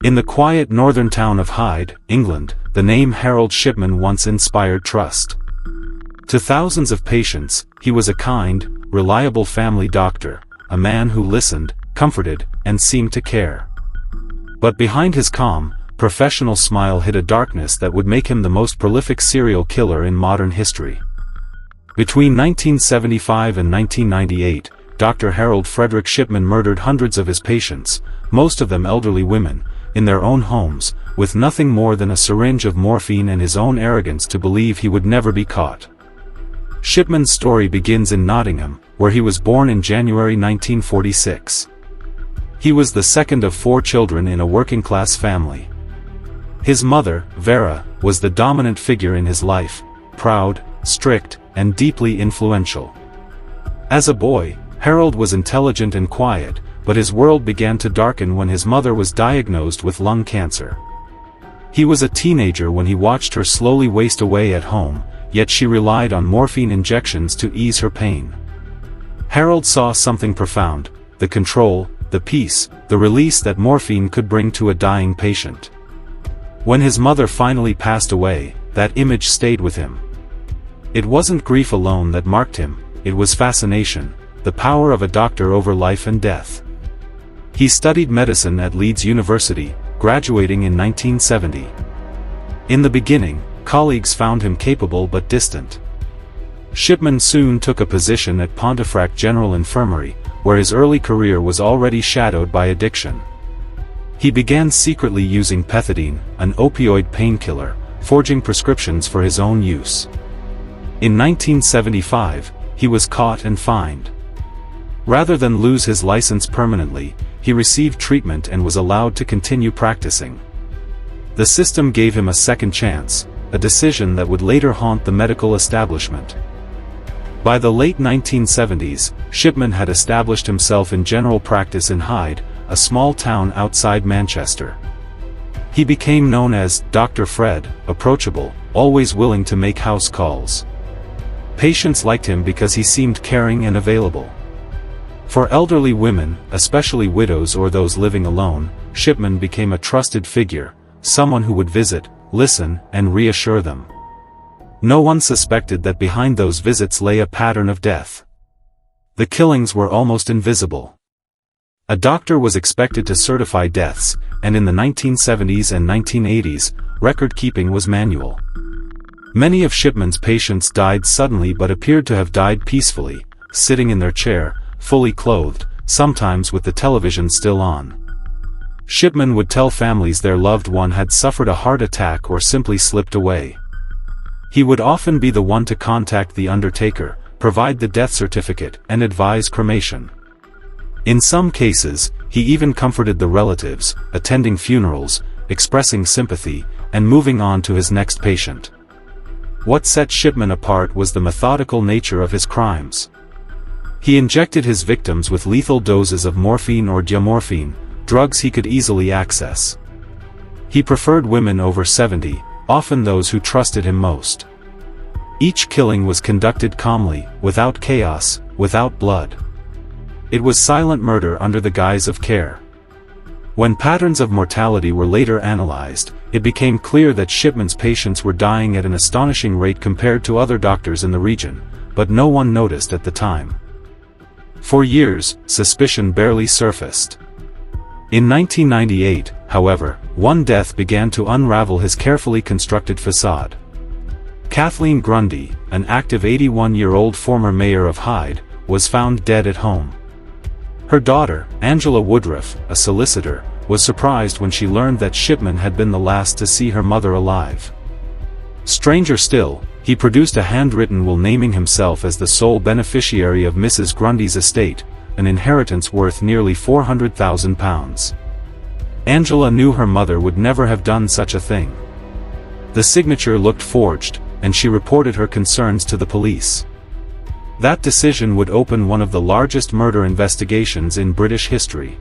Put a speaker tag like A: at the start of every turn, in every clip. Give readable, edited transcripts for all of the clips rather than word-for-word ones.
A: In the quiet northern town of Hyde, England, the name Harold Shipman once inspired trust. To thousands of patients, he was a kind, reliable family doctor, a man who listened, comforted, and seemed to care. But behind his calm, professional smile hid a darkness that would make him the most prolific serial killer in modern history. Between 1975 and 1998, Dr. Harold Frederick Shipman murdered hundreds of his patients, most of them elderly women, in their own homes, with nothing more than a syringe of morphine and his own arrogance to believe he would never be caught. Shipman's story begins in Nottingham, where he was born in January 1946. He was the second of 4 children in a working-class family. His mother, Vera, was the dominant figure in his life, proud, strict, and deeply influential. As a boy, Harold was intelligent and quiet, but his world began to darken when his mother was diagnosed with lung cancer. He was a teenager when he watched her slowly waste away at home, yet she relied on morphine injections to ease her pain. Harold saw something profound: the control, the peace, the release that morphine could bring to a dying patient. When his mother finally passed away, that image stayed with him. It wasn't grief alone that marked him, it was fascination, the power of a doctor over life and death. He studied medicine at Leeds University, graduating in 1970. In the beginning, colleagues found him capable but distant. Shipman soon took a position at Pontefract General Infirmary, where his early career was already shadowed by addiction. He began secretly using pethidine, an opioid painkiller, forging prescriptions for his own use. In 1975, he was caught and fined. Rather than lose his license permanently, he received treatment and was allowed to continue practicing. The system gave him a second chance, a decision that would later haunt the medical establishment. By the late 1970s, Shipman had established himself in general practice in Hyde, a small town outside Manchester. He became known as Dr. Fred, approachable, always willing to make house calls. Patients liked him because he seemed caring and available. For elderly women, especially widows or those living alone, Shipman became a trusted figure, someone who would visit, listen, and reassure them. No one suspected that behind those visits lay a pattern of death. The killings were almost invisible. A doctor was expected to certify deaths, and in the 1970s and 1980s, record-keeping was manual. Many of Shipman's patients died suddenly but appeared to have died peacefully, sitting in their chair, fully clothed, sometimes with the television still on. Shipman would tell families their loved one had suffered a heart attack or simply slipped away. He would often be the one to contact the undertaker, provide the death certificate, and advise cremation. In some cases, he even comforted the relatives, attending funerals, expressing sympathy, and moving on to his next patient. What set Shipman apart was the methodical nature of his crimes. He injected his victims with lethal doses of morphine or diamorphine, drugs he could easily access. He preferred women over 70, often those who trusted him most. Each killing was conducted calmly, without chaos, without blood. It was silent murder under the guise of care. When patterns of mortality were later analyzed, it became clear that Shipman's patients were dying at an astonishing rate compared to other doctors in the region, but no one noticed at the time. For years, suspicion barely surfaced. In 1998, however, one death began to unravel his carefully constructed facade. Kathleen Grundy, an active 81-year-old former mayor of Hyde, was found dead at home. Her daughter, Angela Woodruff, a solicitor, was surprised when she learned that Shipman had been the last to see her mother alive. Stranger still, he produced a handwritten will naming himself as the sole beneficiary of Mrs. Grundy's estate, an inheritance worth nearly £400,000. Angela knew her mother would never have done such a thing. The signature looked forged, and she reported her concerns to the police. That decision would open one of the largest murder investigations in British history.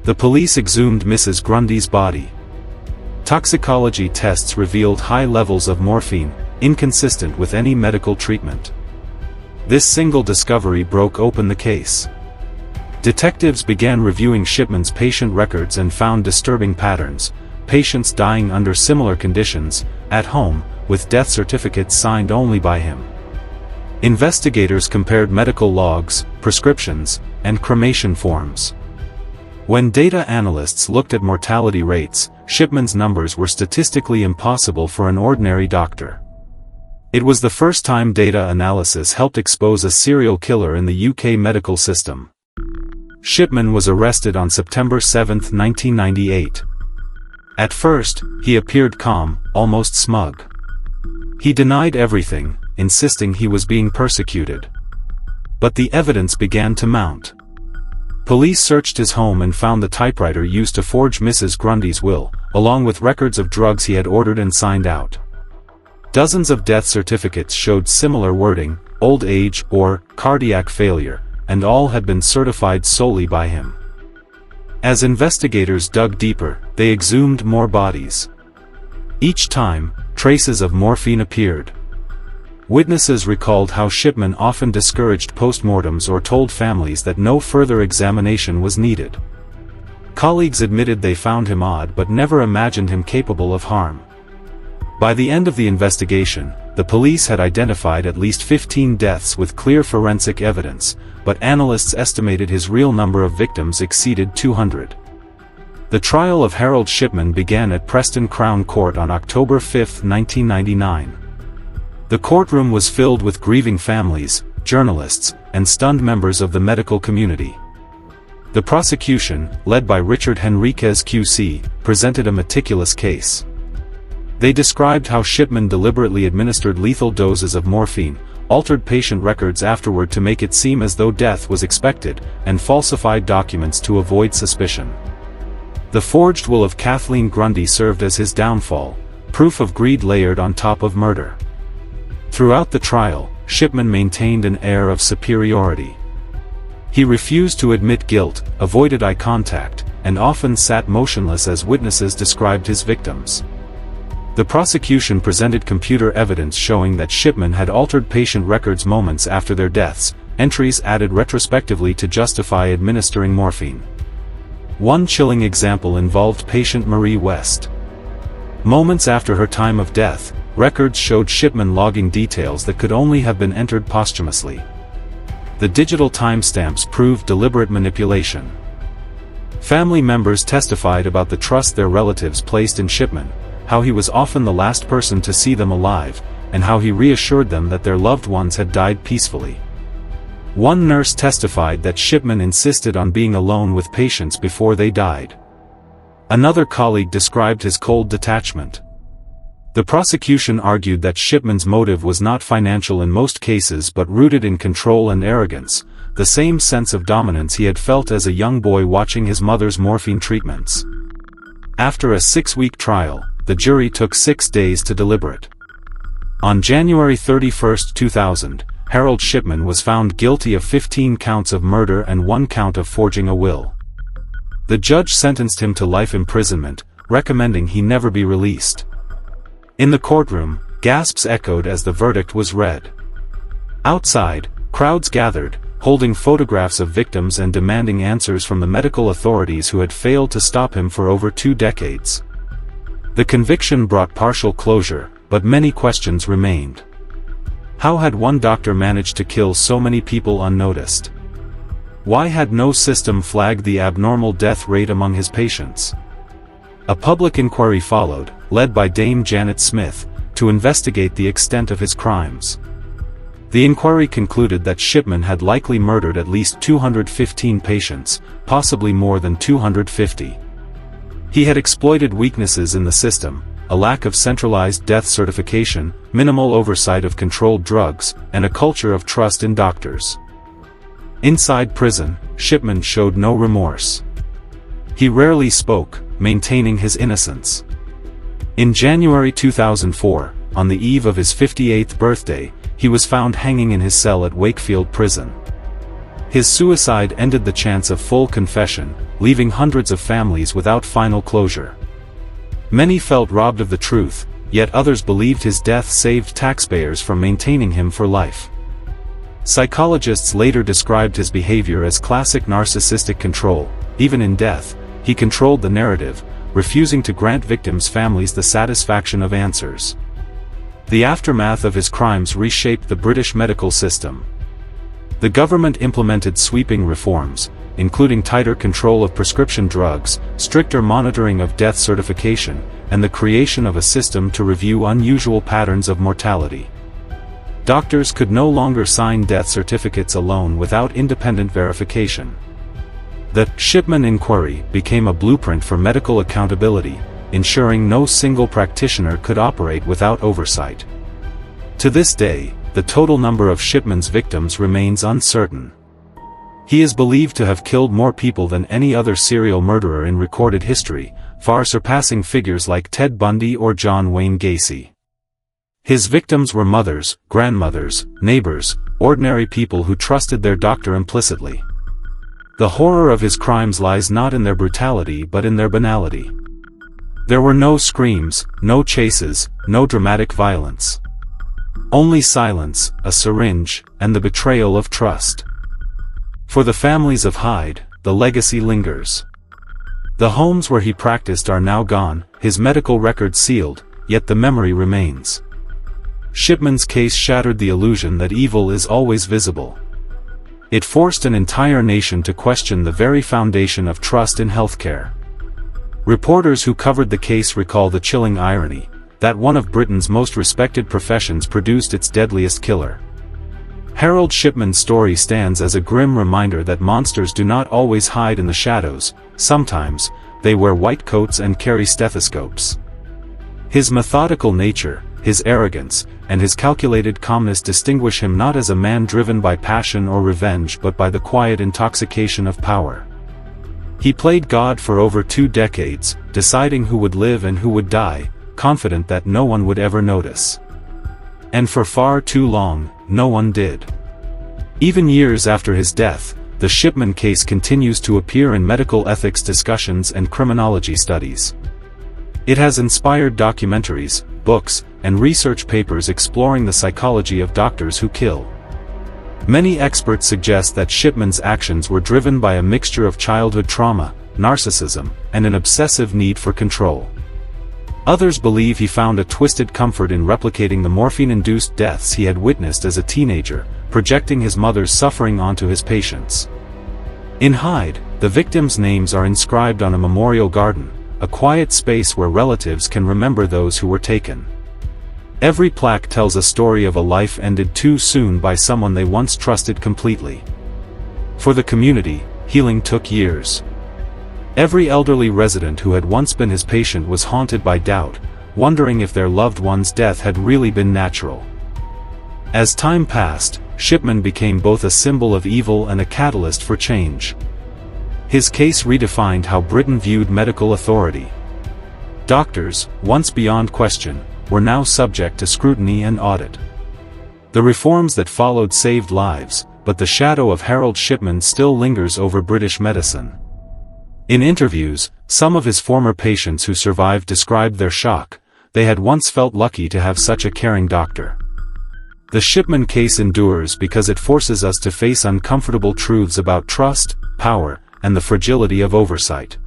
A: The police exhumed Mrs. Grundy's body. Toxicology tests revealed high levels of morphine, inconsistent with any medical treatment. This single discovery broke open the case. Detectives began reviewing Shipman's patient records and found disturbing patterns, patients dying under similar conditions, at home, with death certificates signed only by him. Investigators compared medical logs, prescriptions, and cremation forms. When data analysts looked at mortality rates, Shipman's numbers were statistically impossible for an ordinary doctor. It was the first time data analysis helped expose a serial killer in the UK medical system. Shipman was arrested on September 7, 1998. At first, he appeared calm, almost smug. He denied everything, insisting he was being persecuted. But the evidence began to mount. Police searched his home and found the typewriter used to forge Mrs. Grundy's will, along with records of drugs he had ordered and signed out. Dozens of death certificates showed similar wording, old age or cardiac failure, and all had been certified solely by him. As investigators dug deeper, they exhumed more bodies. Each time, traces of morphine appeared. Witnesses recalled how Shipman often discouraged postmortems or told families that no further examination was needed. Colleagues admitted they found him odd but never imagined him capable of harm. By the end of the investigation, the police had identified at least 15 deaths with clear forensic evidence, but analysts estimated his real number of victims exceeded 200. The trial of Harold Shipman began at Preston Crown Court on October 5, 1999. The courtroom was filled with grieving families, journalists, and stunned members of the medical community. The prosecution, led by Richard Henriquez QC, presented a meticulous case. They described how Shipman deliberately administered lethal doses of morphine, altered patient records afterward to make it seem as though death was expected, and falsified documents to avoid suspicion. The forged will of Kathleen Grundy served as his downfall, proof of greed layered on top of murder. Throughout the trial, Shipman maintained an air of superiority. He refused to admit guilt, avoided eye contact, and often sat motionless as witnesses described his victims. The prosecution presented computer evidence showing that Shipman had altered patient records moments after their deaths, entries added retrospectively to justify administering morphine. One chilling example involved patient Marie West. Moments after her time of death, records showed Shipman logging details that could only have been entered posthumously. The digital timestamps proved deliberate manipulation. Family members testified about the trust their relatives placed in Shipman, how he was often the last person to see them alive, and how he reassured them that their loved ones had died peacefully. One nurse testified that Shipman insisted on being alone with patients before they died. Another colleague described his cold detachment. The prosecution argued that Shipman's motive was not financial in most cases but rooted in control and arrogance, the same sense of dominance he had felt as a young boy watching his mother's morphine treatments. After a 6-week trial, the jury took 6 days to deliberate. On January 31, 2000, Harold Shipman was found guilty of 15 counts of murder and 1 count of forging a will. The judge sentenced him to life imprisonment, recommending he never be released. In the courtroom, gasps echoed as the verdict was read. Outside, crowds gathered, holding photographs of victims and demanding answers from the medical authorities who had failed to stop him for over 2 decades. The conviction brought partial closure, but many questions remained. How had one doctor managed to kill so many people unnoticed? Why had no system flagged the abnormal death rate among his patients? A public inquiry followed, led by Dame Janet Smith, to investigate the extent of his crimes. The inquiry concluded that Shipman had likely murdered at least 215 patients, possibly more than 250. He had exploited weaknesses in the system, a lack of centralized death certification, minimal oversight of controlled drugs, and a culture of trust in doctors. Inside prison, Shipman showed no remorse. He rarely spoke, maintaining his innocence. In January 2004, on the eve of his 58th birthday, he was found hanging in his cell at Wakefield Prison. His suicide ended the chance of full confession, leaving hundreds of families without final closure. Many felt robbed of the truth, yet others believed his death saved taxpayers from maintaining him for life. Psychologists later described his behavior as classic narcissistic control. Even in death, he controlled the narrative, refusing to grant victims' families the satisfaction of answers. The aftermath of his crimes reshaped the British medical system. The government implemented sweeping reforms, including tighter control of prescription drugs, stricter monitoring of death certification, and the creation of a system to review unusual patterns of mortality. Doctors could no longer sign death certificates alone without independent verification. The Shipman Inquiry became a blueprint for medical accountability, ensuring no single practitioner could operate without oversight. To this day, the total number of Shipman's victims remains uncertain. He is believed to have killed more people than any other serial murderer in recorded history, far surpassing figures like Ted Bundy or John Wayne Gacy. His victims were mothers, grandmothers, neighbors, ordinary people who trusted their doctor implicitly. The horror of his crimes lies not in their brutality but in their banality. There were no screams, no chases, no dramatic violence. Only silence, a syringe, and the betrayal of trust. For the families of Hyde, the legacy lingers. The homes where he practiced are now gone, his medical record sealed, yet the memory remains. Shipman's case shattered the illusion that evil is always visible. It forced an entire nation to question the very foundation of trust in healthcare. Reporters who covered the case recall the chilling irony that one of Britain's most respected professions produced its deadliest killer. Harold Shipman's story stands as a grim reminder that monsters do not always hide in the shadows. Sometimes, they wear white coats and carry stethoscopes. His methodical nature, his arrogance, and his calculated calmness distinguish him not as a man driven by passion or revenge but by the quiet intoxication of power. He played God for over 2 decades, deciding who would live and who would die, confident that no one would ever notice. And for far too long, no one did. Even years after his death, the Shipman case continues to appear in medical ethics discussions and criminology studies. It has inspired documentaries, books, and research papers exploring the psychology of doctors who kill. Many experts suggest that Shipman's actions were driven by a mixture of childhood trauma, narcissism, and an obsessive need for control. Others believe he found a twisted comfort in replicating the morphine-induced deaths he had witnessed as a teenager, projecting his mother's suffering onto his patients. In Hyde, the victims' names are inscribed on a memorial garden, a quiet space where relatives can remember those who were taken. Every plaque tells a story of a life ended too soon by someone they once trusted completely. For the community, healing took years. Every elderly resident who had once been his patient was haunted by doubt, wondering if their loved one's death had really been natural. As time passed, Shipman became both a symbol of evil and a catalyst for change. His case redefined how Britain viewed medical authority. Doctors, once beyond question, were now subject to scrutiny and audit. The reforms that followed saved lives, but the shadow of Harold Shipman still lingers over British medicine. In interviews, some of his former patients who survived described their shock. They had once felt lucky to have such a caring doctor. The Shipman case endures because it forces us to face uncomfortable truths about trust, power, and the fragility of oversight.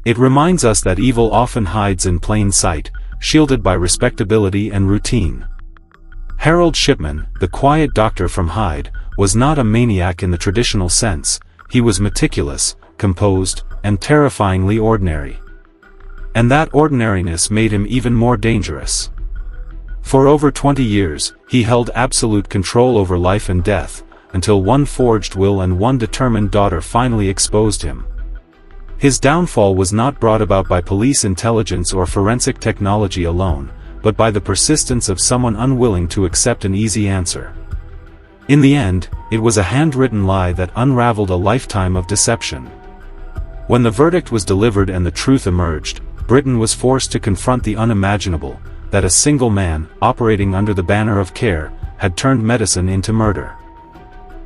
A: It reminds us that evil often hides in plain sight, shielded by respectability and routine. Harold Shipman, the quiet doctor from Hyde, was not a maniac in the traditional sense. He was meticulous, composed, and terrifyingly ordinary. And that ordinariness made him even more dangerous. For over 20 years, he held absolute control over life and death, until one forged will and one determined daughter finally exposed him. His downfall was not brought about by police intelligence or forensic technology alone, but by the persistence of someone unwilling to accept an easy answer. In the end, it was a handwritten lie that unraveled a lifetime of deception. When the verdict was delivered and the truth emerged, Britain was forced to confront the unimaginable, that a single man, operating under the banner of care, had turned medicine into murder.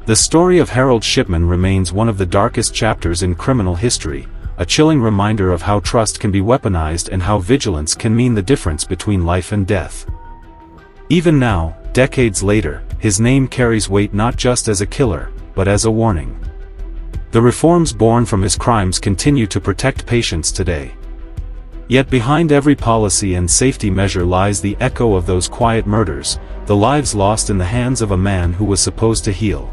A: The story of Harold Shipman remains one of the darkest chapters in criminal history, a chilling reminder of how trust can be weaponized and how vigilance can mean the difference between life and death. Even now, decades later, his name carries weight not just as a killer, but as a warning. The reforms born from his crimes continue to protect patients today. Yet behind every policy and safety measure lies the echo of those quiet murders, the lives lost in the hands of a man who was supposed to heal.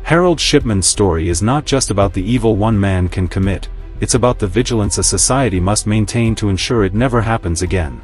A: Harold Shipman's story is not just about the evil one man can commit, it's about the vigilance a society must maintain to ensure it never happens again.